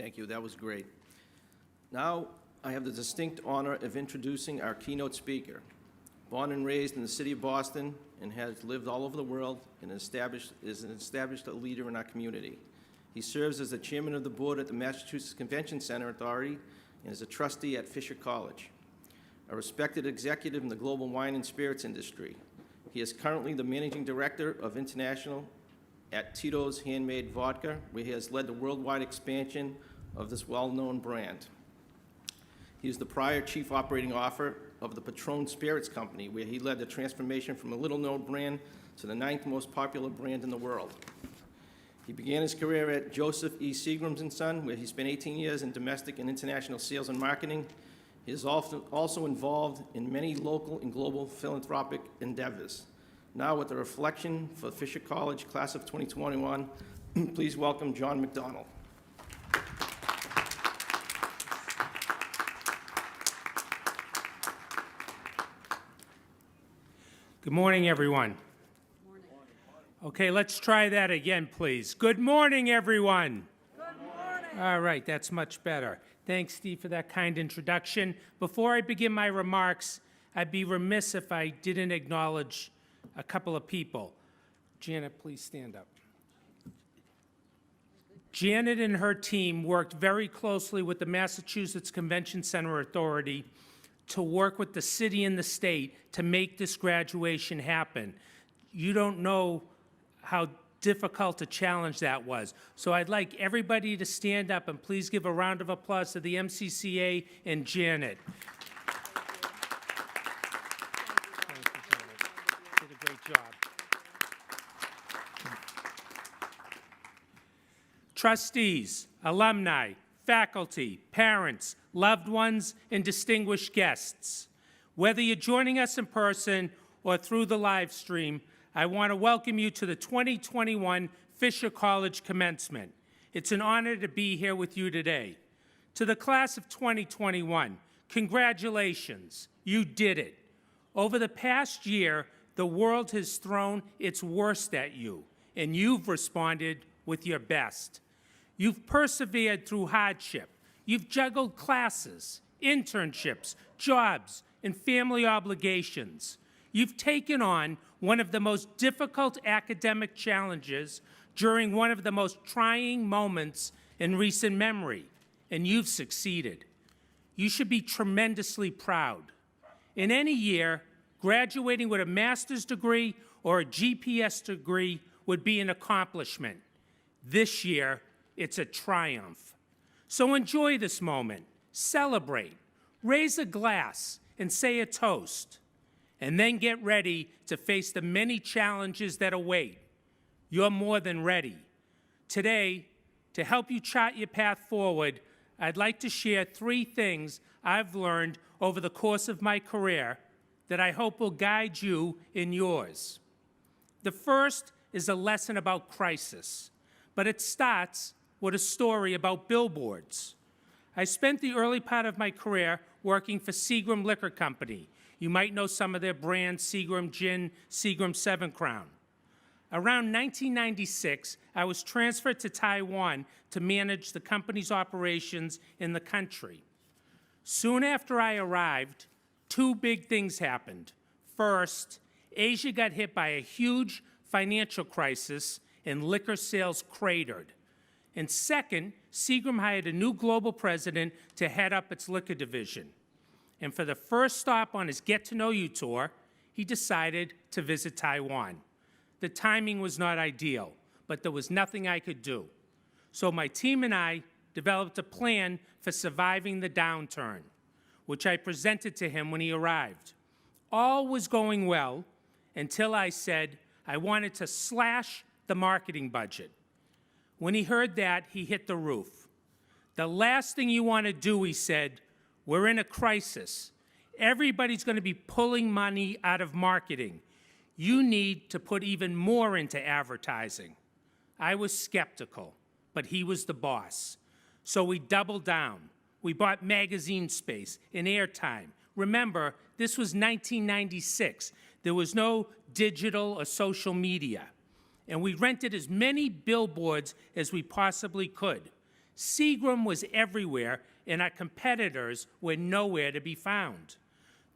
Thank you. That was great. Now, I have the distinct honor of introducing our keynote speaker. Born and raised in the city of Boston and has lived all over the world and is an established leader in our community. He serves as the chairman of the board at the Massachusetts Convention Center Authority and is a trustee at Fisher College. A respected executive in the global wine and spirits industry. He is currently the managing director of international at Tito's Handmade Vodka, where he has led the worldwide expansion of this well-known brand. He is the prior chief operating officer of the Patron Spirits Company, where he led the transformation from a little-known brand to the 9th most popular brand in the world. He began his career at Joseph E. Seagram's & Son, where he spent 18 years in domestic and international sales and marketing. He is also involved in many local and global philanthropic endeavors. Now, with a reflection for Fisher College Class of 2021, please welcome John McDonnell. Good morning, everyone. Good morning. Okay, let's try that again, please. Good morning, everyone. Good morning. All right, that's much better. Thanks, Steve, for that kind introduction. Before I begin my remarks, I'd be remiss if I didn't acknowledge a couple of people. Janet, please stand up. Janet and her team worked very closely with the Massachusetts Convention Center Authority to work with the city and the state to make this graduation happen. You don't know how difficult a challenge that was. So I'd like everybody to stand up and please give a round of applause to the MCCA and Janet. Thank you, Janet. Did a great job. Trustees, alumni, faculty, parents, loved ones, and distinguished guests. Whether you're joining us in person or through the live stream, I want to welcome you to the 2021 Fisher College Commencement. It's an honor to be here with you today. To the class of 2021, congratulations, you did it. Over the past year, the world has thrown its worst at you, and you've responded with your best. You've persevered through hardship. You've juggled classes, internships, jobs, and family obligations. You've taken on one of the most difficult academic challenges during one of the most trying moments in recent memory, and you've succeeded. You should be tremendously proud. In any year, graduating with a master's degree or a GPS degree would be an accomplishment. This year, it's a triumph. So enjoy this moment, celebrate, raise a glass, and say a toast. And then get ready to face the many challenges that await. You're more than ready. Today, to help you chart your path forward, I'd like to share 3 things I've learned over the course of my career that I hope will guide you in yours. The first is a lesson about crisis, but it starts with a story about billboards. I spent the early part of my career working for Seagram Liquor Company. You might know some of their brands, Seagram Gin, Seagram 7 Crown. Around 1996, I was transferred to Taiwan to manage the company's operations in the country. Soon after I arrived, 2 big things happened. First, Asia got hit by a huge financial crisis and liquor sales cratered. And second, Seagram hired a new global president to head up its liquor division. And for the first stop on his get-to-know-you tour, he decided to visit Taiwan. The timing was not ideal, but there was nothing I could do. So my team and I developed a plan for surviving the downturn, which I presented to him when he arrived. All was going well until I said I wanted to slash the marketing budget. When he heard that, he hit the roof. The last thing you want to do, he said, we're in a crisis. Everybody's going to be pulling money out of marketing. You need to put even more into advertising. I was skeptical, but he was the boss. So we doubled down. We bought magazine space and airtime. Remember, this was 1996. There was no digital or social media. And we rented as many billboards as we possibly could. Seagram was everywhere, and our competitors were nowhere to be found.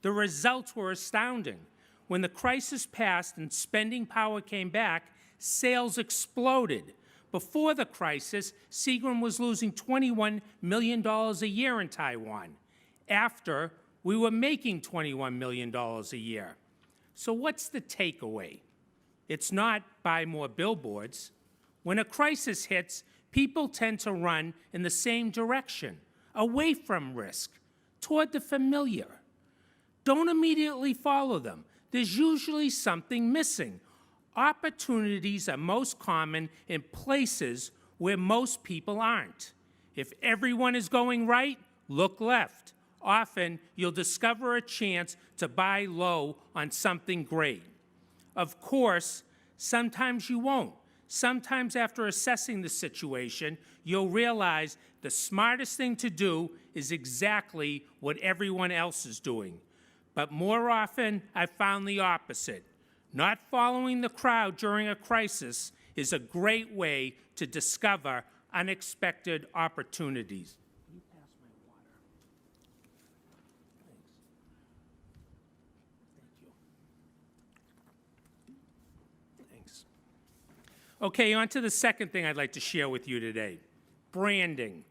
The results were astounding. When the crisis passed and spending power came back, sales exploded. Before the crisis, Seagram was losing $21 million a year in Taiwan. After, we were making $21 million a year. So what's the takeaway? It's not buy more billboards. When a crisis hits, people tend to run in the same direction, away from risk, toward the familiar. Don't immediately follow them. There's usually something missing. Opportunities are most common in places where most people aren't. If everyone is going right, look left. Often, you'll discover a chance to buy low on something great. Of course, sometimes you won't. Sometimes after assessing the situation, you'll realize the smartest thing to do is exactly what everyone else is doing. But more often, I've found the opposite. Not following the crowd during a crisis is a great way to discover unexpected opportunities. Can you pass my water? Thanks. Thanks. Okay, on to the second thing I'd like to share with you today, branding.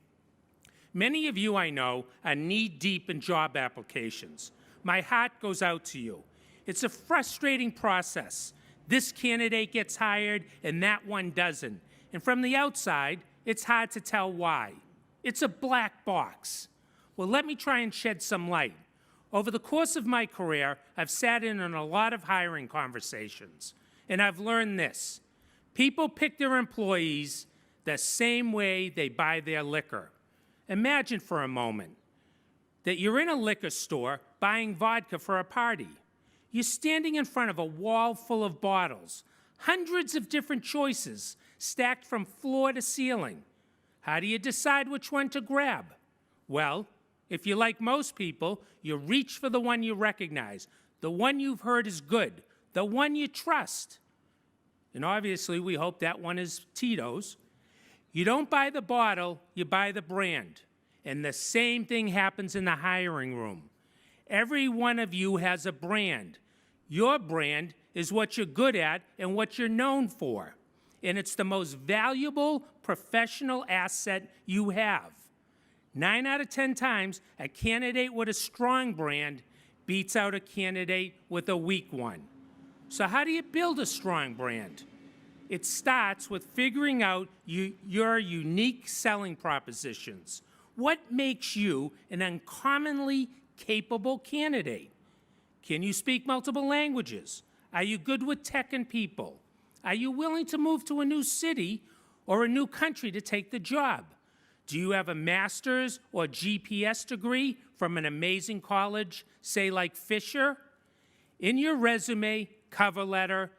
Many of you I know are knee-deep in job applications. My heart goes out to you. It's a frustrating process. This candidate gets hired and that one doesn't. And from the outside, it's hard to tell why. It's a black box. Well, let me try and shed some light. Over the course of my career, I've sat in on a lot of hiring conversations, and I've learned this. People pick their employees the same way they buy their liquor. Imagine for a moment that you're in a liquor store buying vodka for a party. You're standing in front of a wall full of bottles, hundreds of different choices stacked from floor to ceiling. How do you decide which one to grab? Well, if you're like most people, you reach for the one you recognize, the one you've heard is good, the one you trust. And obviously, we hope that one is Tito's. You don't buy the bottle, you buy the brand. And the same thing happens in the hiring room. Every one of you has a brand. Your brand is what you're good at and what you're known for. And it's the most valuable professional asset you have. 9 out of 10 times, a candidate with a strong brand beats out a candidate with a weak one. So how do you build a strong brand? It starts with figuring out your unique selling propositions. What makes you an uncommonly capable candidate? Can you speak multiple languages? Are you good with tech and people? Are you willing to move to a new city or a new country to take the job? Do you have a master's or GPS degree from an amazing college, say like Fisher? In your resume, cover letter,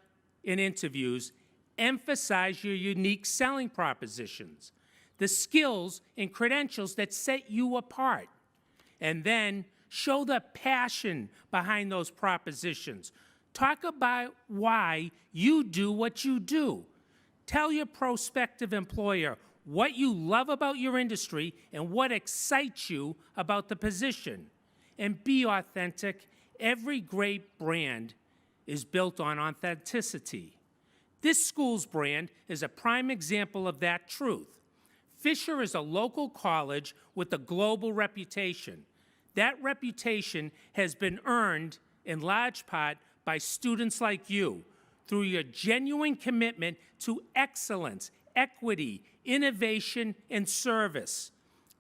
and interviews, emphasize your unique selling propositions, the skills and credentials that set you apart, and then show the passion behind those propositions. Talk about why you do what you do. Tell your prospective employer what you love about your industry and what excites you about the position. And be authentic. Every great brand is built on authenticity. This school's brand is a prime example of that truth. Fisher is a local college with a global reputation. That reputation has been earned in large part by students like you through your genuine commitment to excellence, equity, innovation, and service.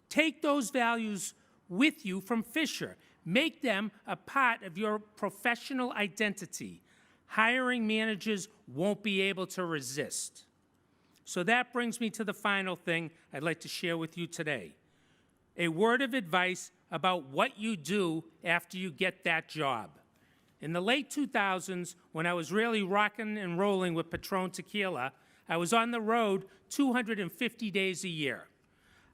Take those values with you from Fisher. Make them a part of your professional identity. Hiring managers won't be able to resist. So that brings me to the final thing I'd like to share with you today. A word of advice about what you do after you get that job. In the late 2000s, when I was really rocking and rolling with Patron Tequila, I was on the road 250 days a year.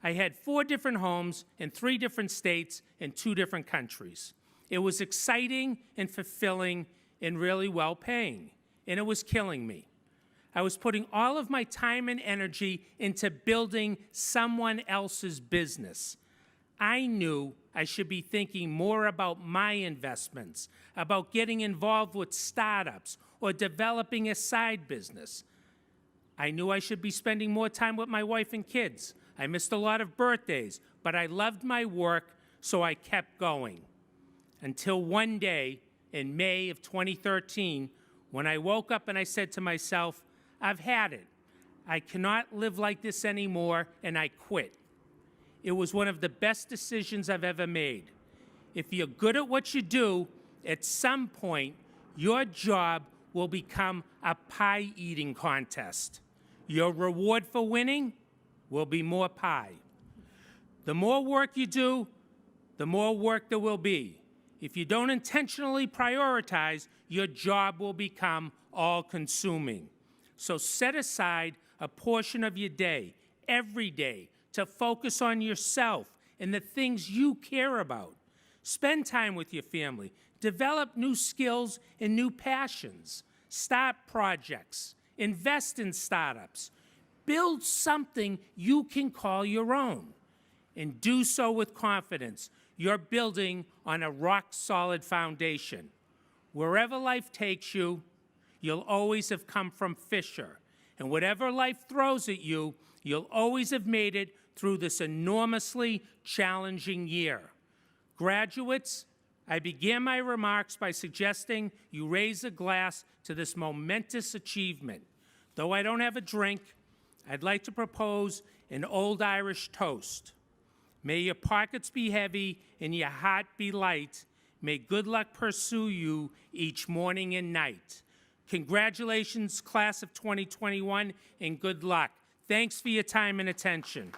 I had 4 different homes in 3 different states and 2 different countries. It was exciting and fulfilling and really well-paying, and it was killing me. I was putting all of my time and energy into building someone else's business. I knew I should be thinking more about my investments, about getting involved with startups or developing a side business. I knew I should be spending more time with my wife and kids. I missed a lot of birthdays, but I loved my work, so I kept going. Until one day in May of 2013, when I woke up and I said to myself, I've had it. I cannot live like this anymore, and I quit. It was one of the best decisions I've ever made. If you're good at what you do, at some point, your job will become a pie-eating contest. Your reward for winning will be more pie. The more work you do, the more work there will be. If you don't intentionally prioritize, your job will become all-consuming. So set aside a portion of your day, every day, to focus on yourself and the things you care about. Spend time with your family. Develop new skills and new passions. Start projects. Invest in startups. Build something you can call your own. And do so with confidence. You're building on a rock-solid foundation. Wherever life takes you, you'll always have come from Fisher. And whatever life throws at you, you'll always have made it through this enormously challenging year. Graduates, I began my remarks by suggesting you raise a glass to this momentous achievement. Though I don't have a drink, I'd like to propose an old Irish toast. May your pockets be heavy and your heart be light. May good luck pursue you each morning and night. Congratulations, class of 2021, and good luck. Thanks for your time and attention.